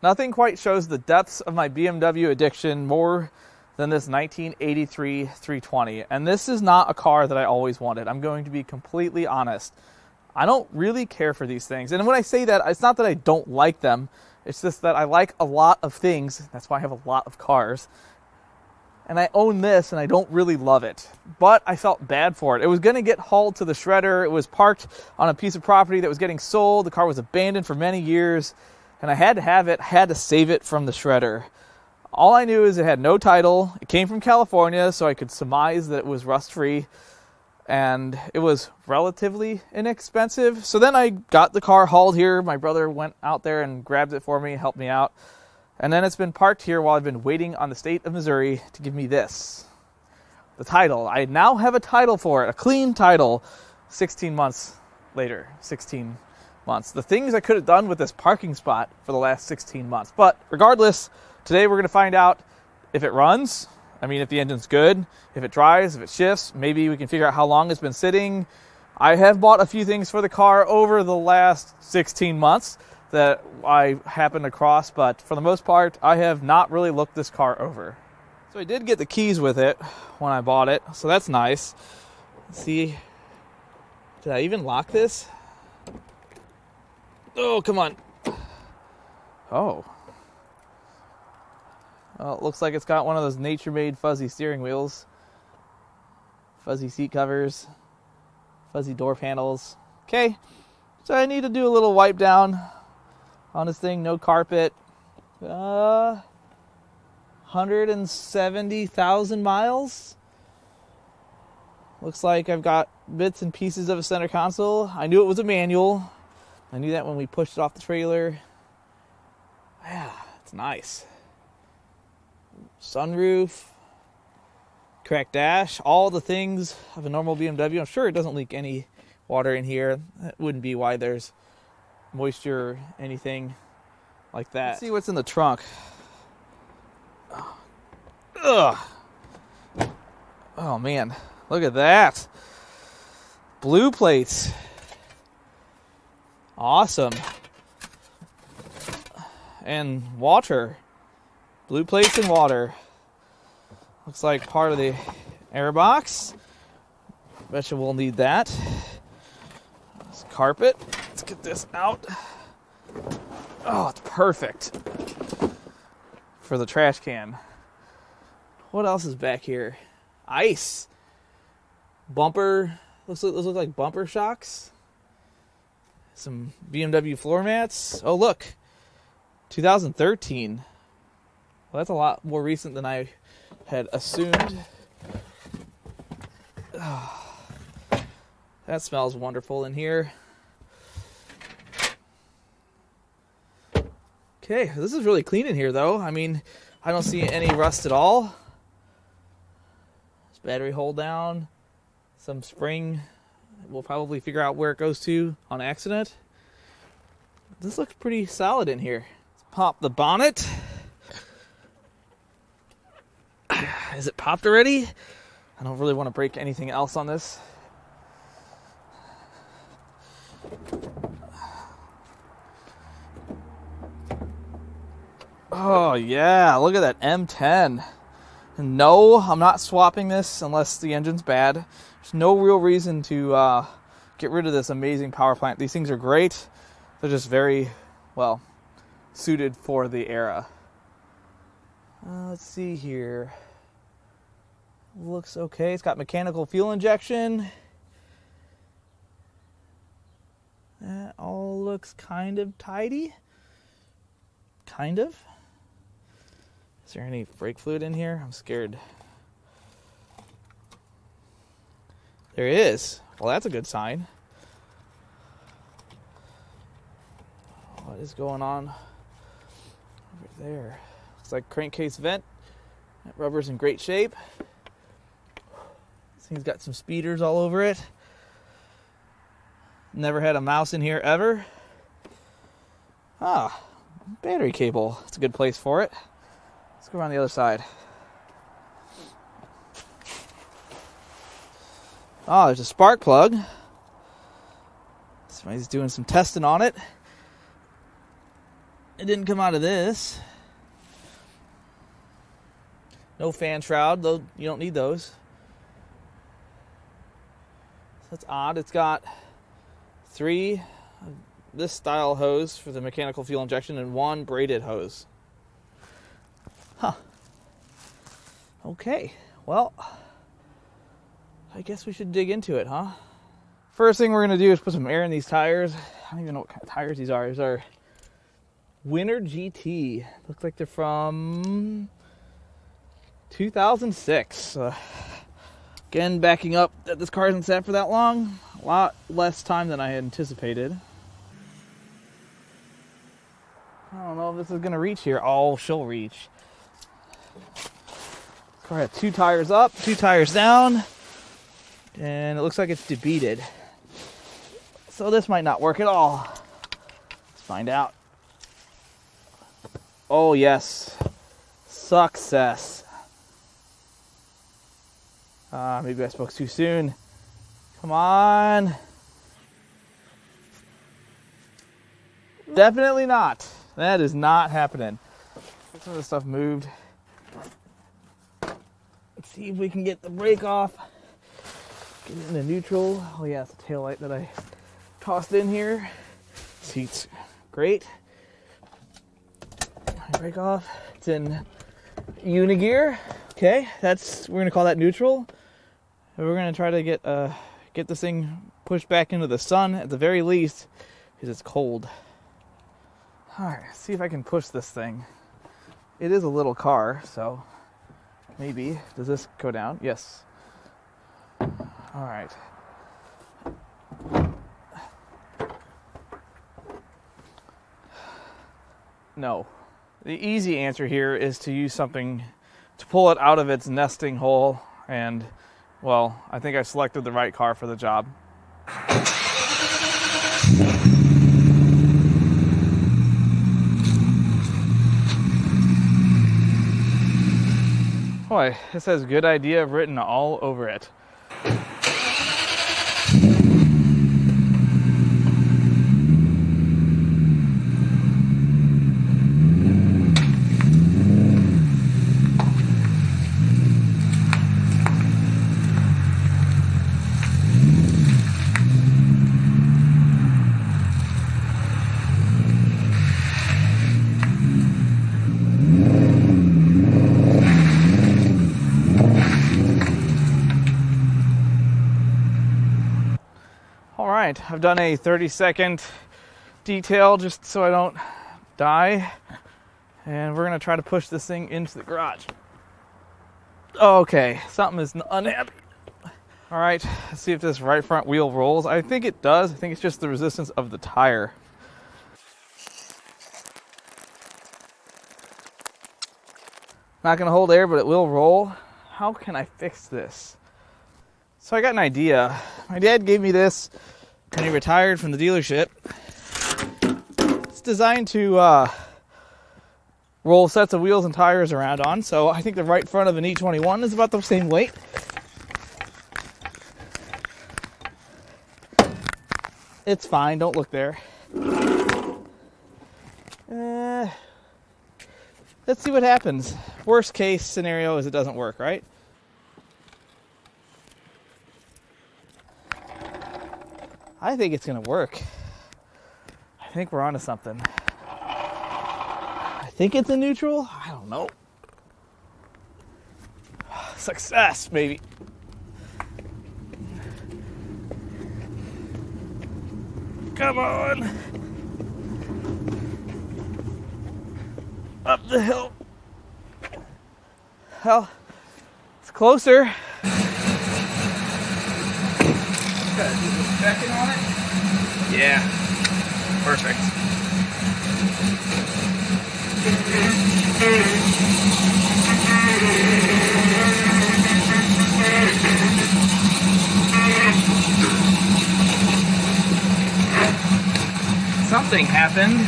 Nothing quite shows the depths of my BMW addiction more than this 1983 320. And this is not a car that I always wanted. I'm going to be completely honest. I don't really care for these things. And when I say that, it's not that I don't like them. It's just that I like a lot of things. That's why I have a lot of cars. And I own this, and I don't really love it. But I felt bad for it. It was going to get hauled to the shredder. It was parked on a piece of property that was getting sold. The car was abandoned for many years. And I had to have it, had to save it from the shredder. All I knew is it had no title. It came from California, so I could surmise that it was rust-free. And it was relatively inexpensive. So then I got the car hauled here. My brother went out there and grabbed it for me, helped me out. And then it's been parked here while I've been waiting on the state of Missouri to give me this. The title. I now have a title for it, a clean title, 16 months later. 16 months. The things I could have done with this parking spot for the last 16 months. But regardless, today we're going to find out if it runs. I mean, if the engine's good, if it dries, if it shifts. Maybe we can figure out how long it's been sitting. I have bought a few things for the car over the last 16 months that I happened across, but for the most part, I have not really looked this car over. So I did get the keys with it when I bought it, so that's nice. Let's see, did I even lock this? Oh, come on. Oh. Well, it looks like it's got one of those nature-made fuzzy steering wheels. Fuzzy seat covers. Fuzzy door panels. Okay, so I need to do a little wipe down on this thing. No carpet. 170,000 miles. Looks like I've got bits and pieces of a center console. I knew it was a manual. I knew that when we pushed it off the trailer. Yeah, it's nice. Sunroof. Cracked dash. All the things of a normal BMW. I'm sure it doesn't leak any water in here. That wouldn't be why there's moisture or anything like that. Let's see what's in the trunk. Ugh. Oh man, look at that. Blue plates. Awesome. And water. Blue plates and water. Looks like part of the airbox. Bet you we'll need that. This carpet. Let's get this out. Oh, it's perfect for the trash can. What else is back here? Ice. Bumper. Those look like bumper shocks. Some BMW floor mats. Oh, look. 2013. Well, that's a lot more recent than I had assumed. Oh, that smells wonderful in here. Okay, this is really clean in here, though. I mean, I don't see any rust at all. This battery hold down. Some spring. We'll probably figure out where it goes to on accident. This looks pretty solid in here. Let's pop the bonnet. Is it popped already? I don't really want to break anything else on this. Oh yeah, look at that M10. No, I'm not swapping this unless the engine's bad. There's no real reason to get rid of this amazing power plant. These things are great. They're just very, well, suited for the era. Let's see here. Looks okay. It's got mechanical fuel injection. That all looks kind of tidy. Kind of. Is there any brake fluid in here? I'm scared. There is. Well, that's a good sign. What is going on over there? Looks like crankcase vent. That rubber's in great shape. This thing's got some speeders all over it. Never had a mouse in here ever. Ah, battery cable. That's a good place for it. Let's go around the other side. Oh, there's a spark plug. Somebody's doing some testing on it. It didn't come out of this. No fan shroud, though you don't need those. That's odd. It's got 3 this style hose for the mechanical fuel injection and 1 braided hose. Huh. Okay. Well, I guess we should dig into it, huh? First thing we're going to do is put some air in these tires. I don't even know what kind of tires these are. These are Winter GT. Looks like they're from 2006. Again, backing up that this car hasn't sat for that long. A lot less time than I had anticipated. I don't know if this is going to reach here. Oh, she'll reach. This car had 2 tires up, 2 tires down. And it looks like it's debeated. So this might not work at all. Let's find out. Oh, yes. Success. Maybe I spoke too soon. Come on. Definitely not. That is not happening. Some of the stuff moved. Let's see if we can get the brake off. Get it into neutral. Oh yeah, it's a taillight that I tossed in here. Seats, great. Brake off. It's in unigear. Okay, we're gonna call that neutral. And we're gonna try to get this thing pushed back into the sun at the very least, because it's cold. All right, see if I can push this thing. It is a little car, so maybe. Does this go down? Yes. All right. No. The easy answer here is to use something to pull it out of its nesting hole, and, well, I think I selected the right car for the job. Boy, this has good idea written all over it. Alright, I've done a 30-second detail just so I don't die. And we're going to try to push this thing into the garage. Okay, something is unhappy. Alright, let's see if this right front wheel rolls. I think it does. I think it's just the resistance of the tire. Not going to hold air, but it will roll. How can I fix this? So I got an idea. My dad gave me this when he retired from the dealership. It's designed to roll sets of wheels and tires around on. So I think the right front of an E21 is about the same weight. It's fine. Don't look there. Let's see what happens. Worst case scenario is it doesn't work, right? I think it's going to work. I think we're onto something. I think it's a neutral. I don't know. Success, maybe. Come on. Up the hill. Well, it's closer. Gotta do the checking on it. Yeah, perfect. Something happened.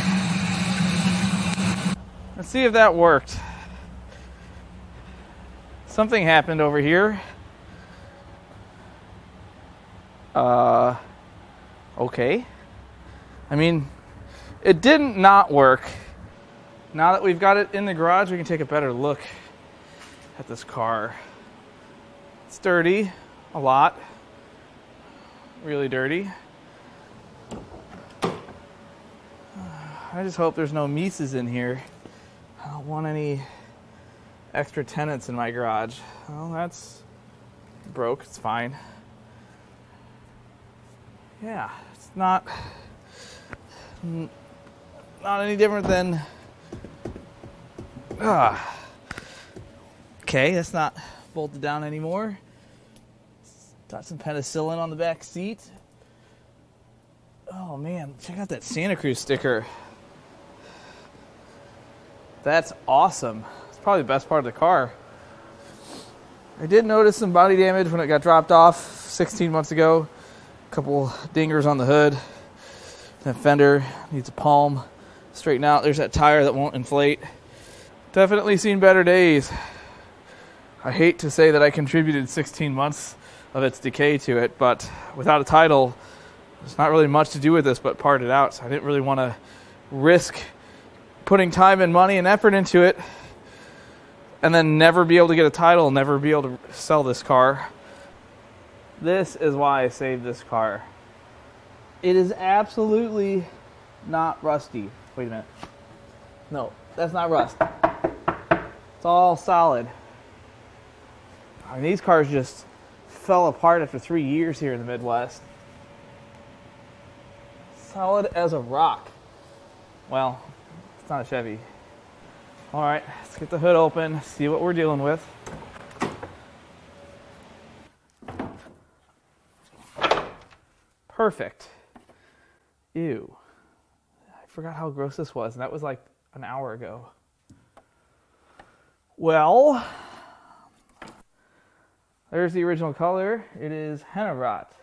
Let's see if that worked. Something happened over here. Okay. I mean, it didn't not work. Now that we've got it in the garage, we can take a better look at this car. It's dirty, a lot, really dirty. I just hope there's no Mises in here. I don't want any extra tenants in my garage. Well, that's broke, it's fine. Yeah, it's not any different than, okay, that's not bolted down anymore. Got some penicillin on the back seat. Oh man, check out that Santa Cruz sticker. That's awesome. It's probably the best part of the car. I did notice some body damage when it got dropped off 16 months ago. A couple dingers on the hood. That fender needs a palm. Straighten out. There's that tire that won't inflate. Definitely seen better days. I hate to say that I contributed 16 months of its decay to it, but without a title, there's not really much to do with this but part it out. So I didn't really want to risk putting time and money and effort into it and then never be able to get a title, never be able to sell this car. This is why I saved this car. It is absolutely not rusty. Wait a minute. No, that's not rust. It's all solid. I mean, these cars just fell apart after 3 years here in the Midwest. Solid as a rock. Well, it's not a Chevy. All right, let's get the hood open, see what we're dealing with. Perfect. Ew. I forgot how gross this was, and that was like an hour ago. Well, there's the original color. It is henna rot.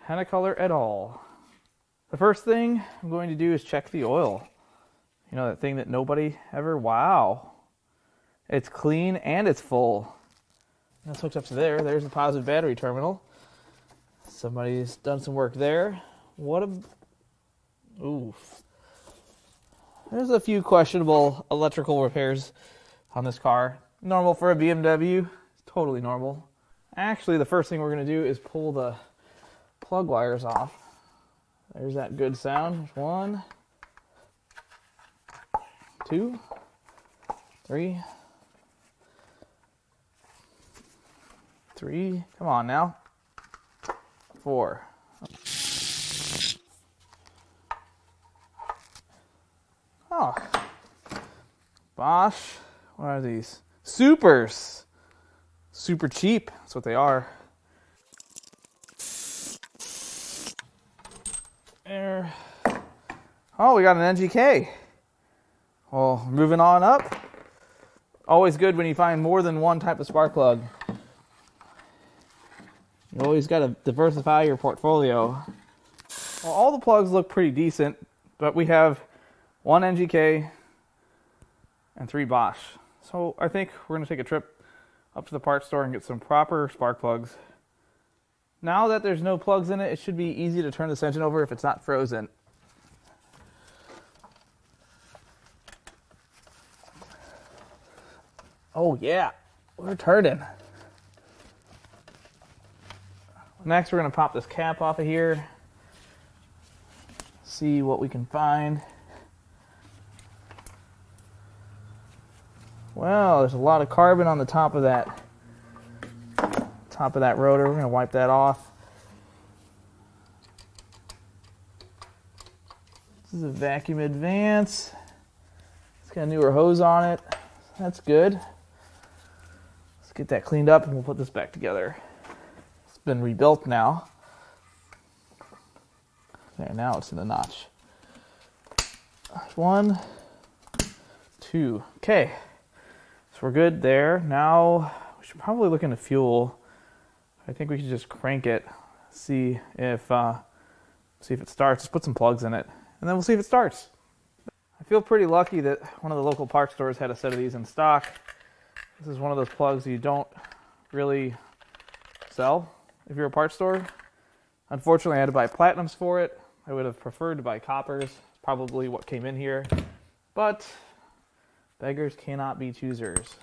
Henna color et al. The first thing I'm going to do is check the oil. You know, that thing that nobody ever, wow. It's clean and it's full. That's hooked up to there. There's the positive battery terminal. Somebody's done some work there. What a, oof. There's a few questionable electrical repairs on this car. Normal for a BMW, totally normal. Actually, the first thing we're gonna do is pull the plug wires off. There's that good sound. 1, 2, 3. Come on now. 4. Oh. Bosch. What are these? Supers. Super cheap. That's what they are. There. Oh, we got an NGK. Well, moving on up. Always good when you find more than one type of spark plug. You always got to diversify your portfolio. Well, all the plugs look pretty decent, but we have 1 NGK and 3 Bosch. So I think we're going to take a trip up to the parts store and get some proper spark plugs. Now that there's no plugs in it, it should be easy to turn this engine over if it's not frozen. Oh yeah, we're turning. Next, we're going to pop this cap off of here. See what we can find. Well, there's a lot of carbon on the top of that rotor. We're going to wipe that off. This is a vacuum advance. It's got a newer hose on it. That's good. Let's get that cleaned up and we'll put this back together. It's been rebuilt now. There, now it's in the notch. 1, 2. Okay. So we're good there. Now we should probably look into fuel. I think we should just crank it, see if it starts. Let's put some plugs in it, and then we'll see if it starts. I feel pretty lucky that one of the local parts stores had a set of these in stock. This is one of those plugs you don't really sell if you're a parts store. Unfortunately, I had to buy platinums for it. I would have preferred to buy coppers. It's probably what came in here, but Beggars cannot be choosers.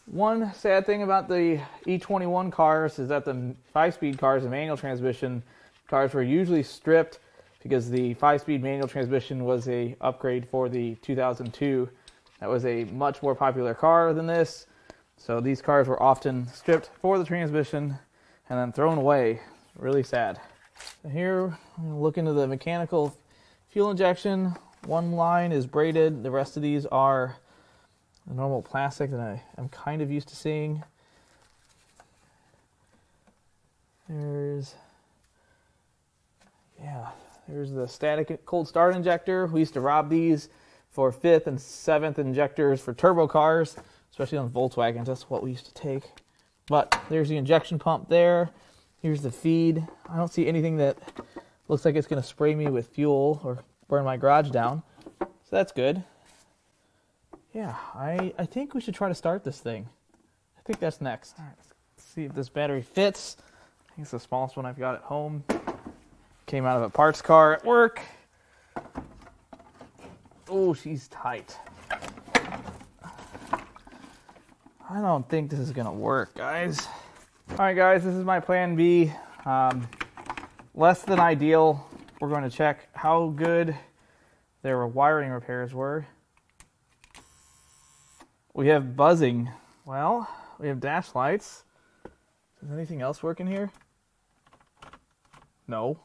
One sad thing about the E21 cars is that the 5-speed cars and manual transmission cars were usually stripped because the 5-speed manual transmission was a upgrade for the 2002. That was a much more popular car than this. So these cars were often stripped for the transmission and then thrown away. Really sad. Here, I'm going to look into the mechanical fuel injection. One line is braided. The rest of these are the normal plastic that I'm kind of used to seeing. There's the static cold start injector. We used to rob these for 5th and 7th injectors for turbo cars, especially on Volkswagens. That's what we used to take. But there's the injection pump there. Here's the feed. I don't see anything that looks like it's going to spray me with fuel or burn my garage down. So that's good. Yeah, I think we should try to start this thing. I think that's next. All right, let's see if this battery fits. I think it's the smallest one I've got at home. Came out of a parts car at work. Oh, she's tight. I don't think this is gonna work, guys. All right, guys, this is my plan B. Less than ideal. We're going to check how good their wiring repairs were. We have buzzing. Well, we have dash lights. Does anything else work in here? No.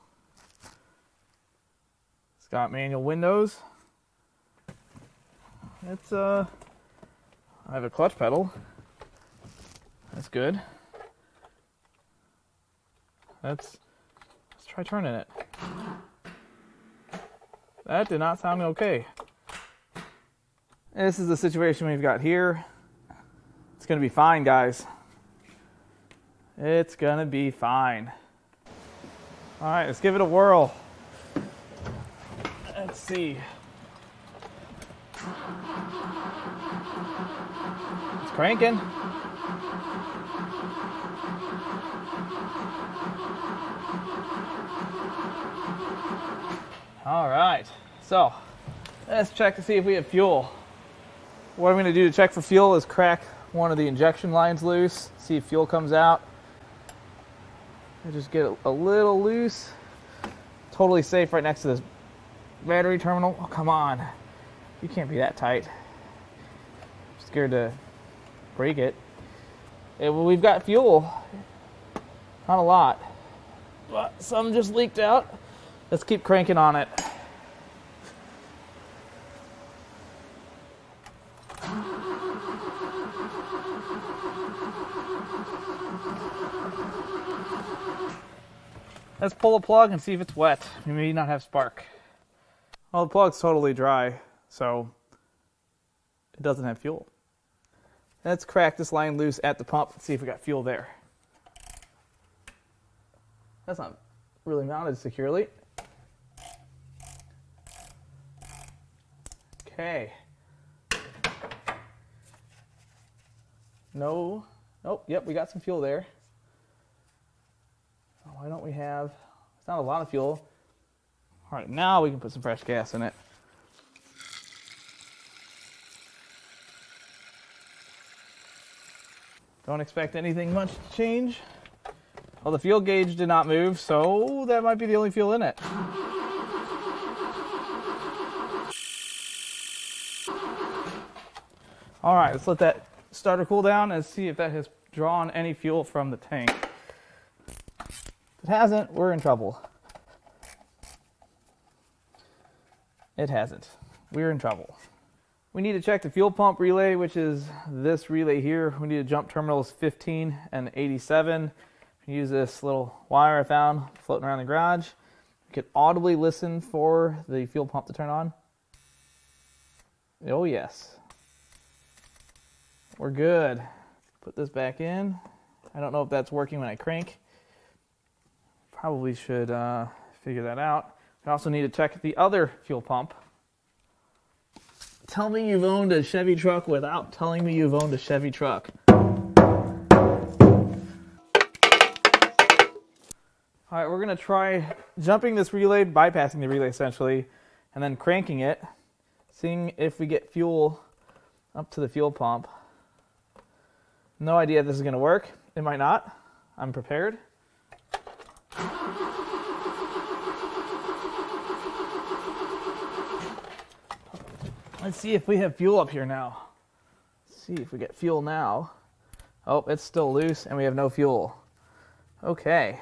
It's got manual windows. It's I have a clutch pedal. That's good. Let's try turning it. That did not sound okay. This is the situation we've got here. It's going to be fine, guys. It's going to be fine. All right, let's give it a whirl. Let's see. It's cranking. All right, so let's check to see if we have fuel. What I'm going to do to check for fuel is crack one of the injection lines loose, see if fuel comes out. I just get a little loose. Totally safe right next to this battery terminal. Oh, come on. You can't be that tight. I'm scared to break it. Well, we've got fuel. Not a lot. But some just leaked out. Let's keep cranking on it. Let's pull a plug and see if it's wet. We may not have spark. Well, the plug's totally dry, so it doesn't have fuel. Let's crack this line loose at the pump and see if we got fuel there. That's not really mounted securely. Okay. No. Oh, yep, we got some fuel there. Why don't we have, it's not a lot of fuel. All right, now we can put some fresh gas in it. Don't expect anything much to change. Well, the fuel gauge did not move, so that might be the only fuel in it. All right, let's let that starter cool down and see if that has drawn any fuel from the tank. If it hasn't, we're in trouble. It hasn't. We're in trouble. We need to check the fuel pump relay, which is this relay here. We need to jump terminals 15 and 87. Use this little wire I found floating around the garage. You can audibly listen for the fuel pump to turn on. Oh yes. We're good. Put this back in. I don't know if that's working when I crank. Probably should figure that out. We also need to check the other fuel pump. Tell me you've owned a Chevy truck without telling me you've owned a Chevy truck. All right, we're going to try jumping this relay, bypassing the relay essentially, and then cranking it, seeing if we get fuel up to the fuel pump. No idea if this is going to work. It might not. I'm prepared. Let's see if we have fuel up here now. Let's see if we get fuel now. Oh, it's still loose and we have no fuel. Okay.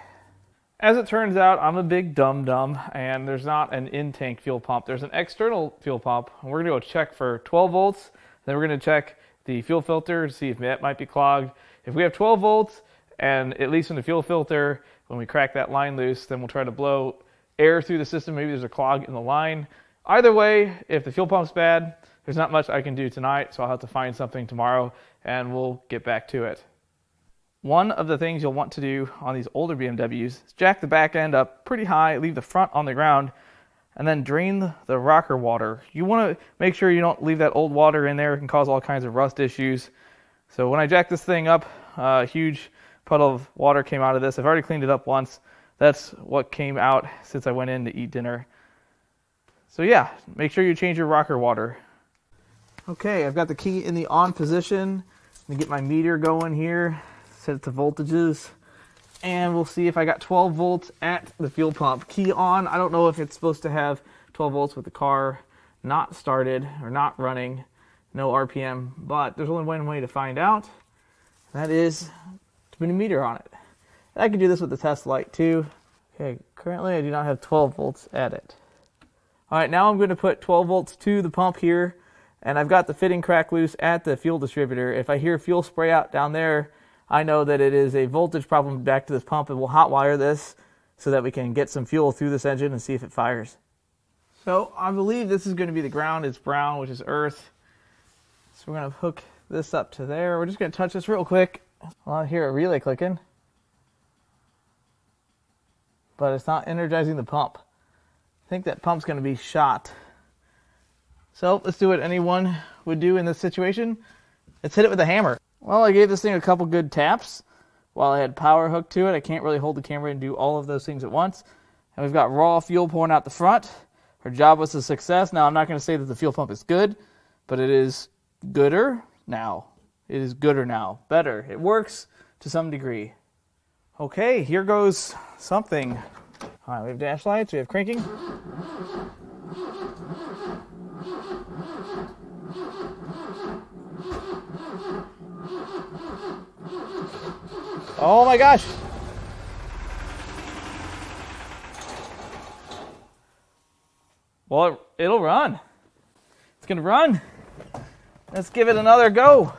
As it turns out, I'm a big dum-dum and there's not an in-tank fuel pump. There's an external fuel pump. We're going to go check for 12 volts. Then we're going to check the fuel filter to see if that might be clogged. If we have 12 volts and at least in the fuel filter, when we crack that line loose, then we'll try to blow air through the system. Maybe there's a clog in the line. Either way, if the fuel pump's bad, there's not much I can do tonight, so I'll have to find something tomorrow and we'll get back to it. One of the things you'll want to do on these older BMWs is jack the back end up pretty high, leave the front on the ground, and then drain the rocker water. You want to make sure you don't leave that old water in there. It can cause all kinds of rust issues. So when I jack this thing up, a huge puddle of water came out of this. I've already cleaned it up once. That's what came out since I went in to eat dinner. So yeah, make sure you change your rocker water. Okay, I've got the key in the on position. I'm going to get my meter going here, set it to voltages, and we'll see if I got 12 volts at the fuel pump. Key on. I don't know if it's supposed to have 12 volts with the car not started or not running, no RPM, but there's only one way to find out. That is to put a meter on it. And I can do this with the test light too. Okay, currently I do not have 12 volts at it. All right, now I'm going to put 12 volts to the pump here, and I've got the fitting crack loose at the fuel distributor. If I hear fuel spray out down there, I know that it is a voltage problem back to this pump, and we'll hotwire this so that we can get some fuel through this engine and see if it fires. So I believe this is going to be the ground. It's brown, which is earth. So we're going to hook this up to there. We're just going to touch this real quick. Well, I hear a relay clicking, but it's not energizing the pump. I think that pump's going to be shot. So let's do what anyone would do in this situation. Let's hit it with a hammer. Well, I gave this thing a couple good taps while I had power hooked to it. I can't really hold the camera and do all of those things at once. And we've got raw fuel pouring out the front. Our job was a success. Now, I'm not going to say that the fuel pump is good, but it is gooder now. It is gooder now. Better. It works to some degree. Okay, here goes something. All right, we have dash lights, we have cranking. Oh my gosh! Well, it'll run. It's gonna run. Let's give it another go.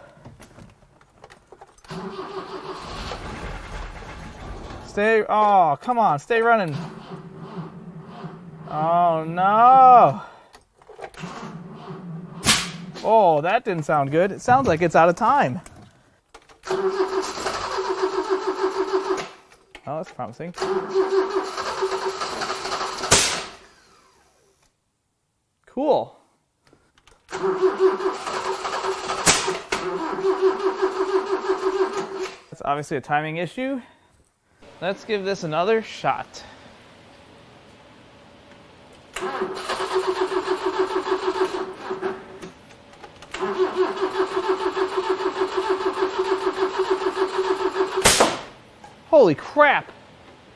Oh, come on, stay running. Oh, no. Oh, that didn't sound good. It sounds like it's out of time. Oh, that's promising. Cool. That's obviously a timing issue. Let's give this another shot. Holy crap!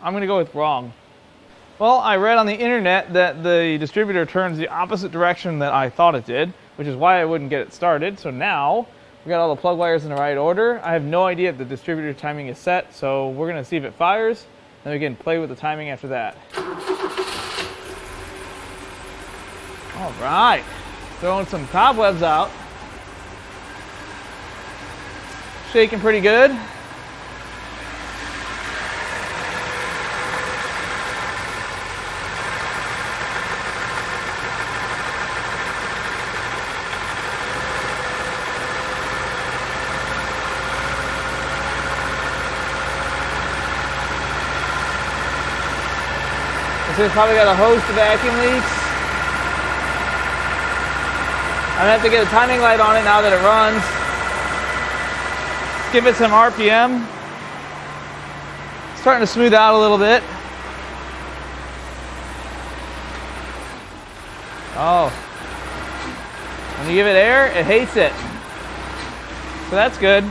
I'm going to go with wrong. Well, I read on the internet that the distributor turns the opposite direction that I thought it did, which is why I wouldn't get it started. So now we got all the plug wires in the right order. I have no idea if the distributor timing is set, so we're going to see if it fires, and we can play with the timing after that. All right, throwing some cobwebs out. Shaking pretty good. It's probably got a host of vacuum leaks. I'm gonna have to get a timing light on it now that it runs. Let's give it some RPM. It's starting to smooth out a little bit. Oh. When you give it air, it hates it. So that's good.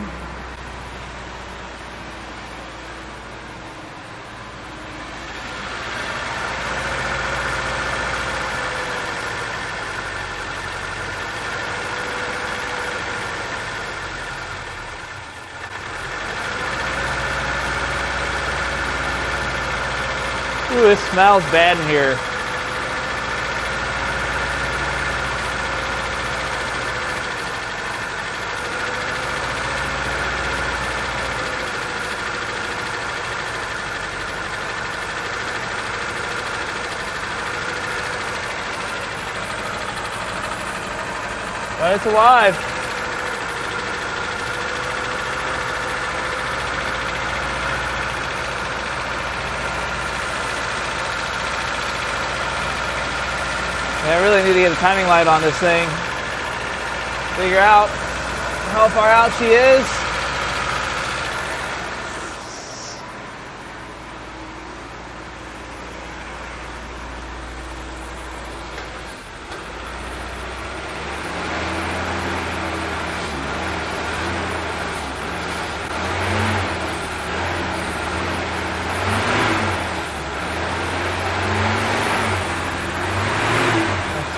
Ooh, this smells bad in here. But it's alive. I really need to get a timing light on this thing. Figure out how far out she is.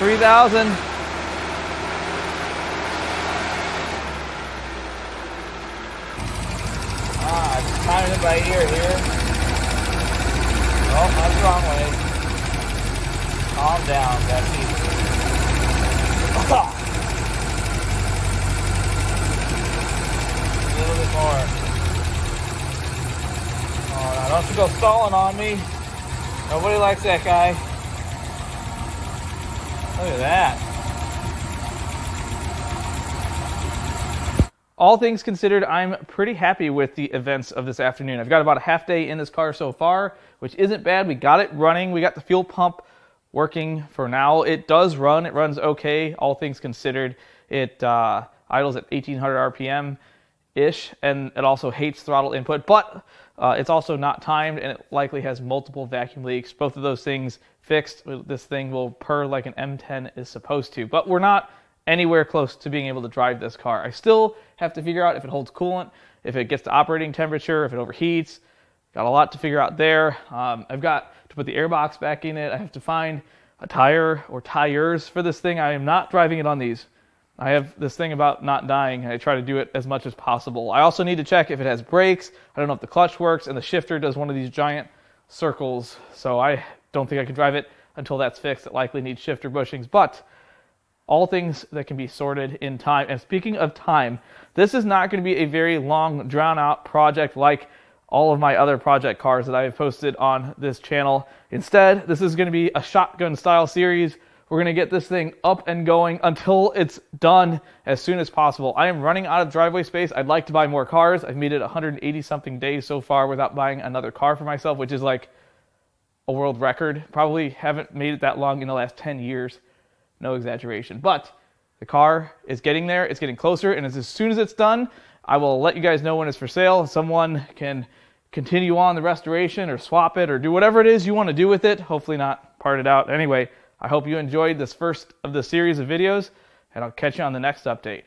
$3,000. I just timed it by ear here. Oh, that's the wrong way. Calm down, Becky. A little bit more. Oh, now don't you go stalling on me. Nobody likes that guy. Look at that. All things considered, I'm pretty happy with the events of this afternoon. I've got about a half day in this car so far, which isn't bad. We got it running. We got the fuel pump working for now. It does run. It runs okay, all things considered. It idles at 1800 RPM-ish, and it also hates throttle input, but it's also not timed, and it likely has multiple vacuum leaks. Both of those things fixed. This thing will purr like an M10 is supposed to, but we're not anywhere close to being able to drive this car. I still have to figure out if it holds coolant, if it gets to operating temperature, if it overheats. Got a lot to figure out there. I've got to put the airbox back in it. I have to find a tire or tires for this thing. I am not driving it on these. I have this thing about not dying, and I try to do it as much as possible. I also need to check if it has brakes. I don't know if the clutch works, and the shifter does one of these giant circles, so I don't think I can drive it until that's fixed. It likely needs shifter bushings, but all things that can be sorted in time. And speaking of time, this is not going to be a very long, drawn-out project like all of my other project cars that I have posted on this channel. Instead, this is going to be a shotgun-style series. We're going to get this thing up and going until it's done as soon as possible. I am running out of driveway space. I'd like to buy more cars. I've made it 180-something days so far without buying another car for myself, which is like a world record. Probably haven't made it that long in the last 10 years. No exaggeration. But the car is getting there. It's getting closer. And as soon as it's done, I will let you guys know when it's for sale. Someone can continue on the restoration or swap it or do whatever it is you want to do with it. Hopefully not part it out. Anyway, I hope you enjoyed this first of the series of videos, and I'll catch you on the next update.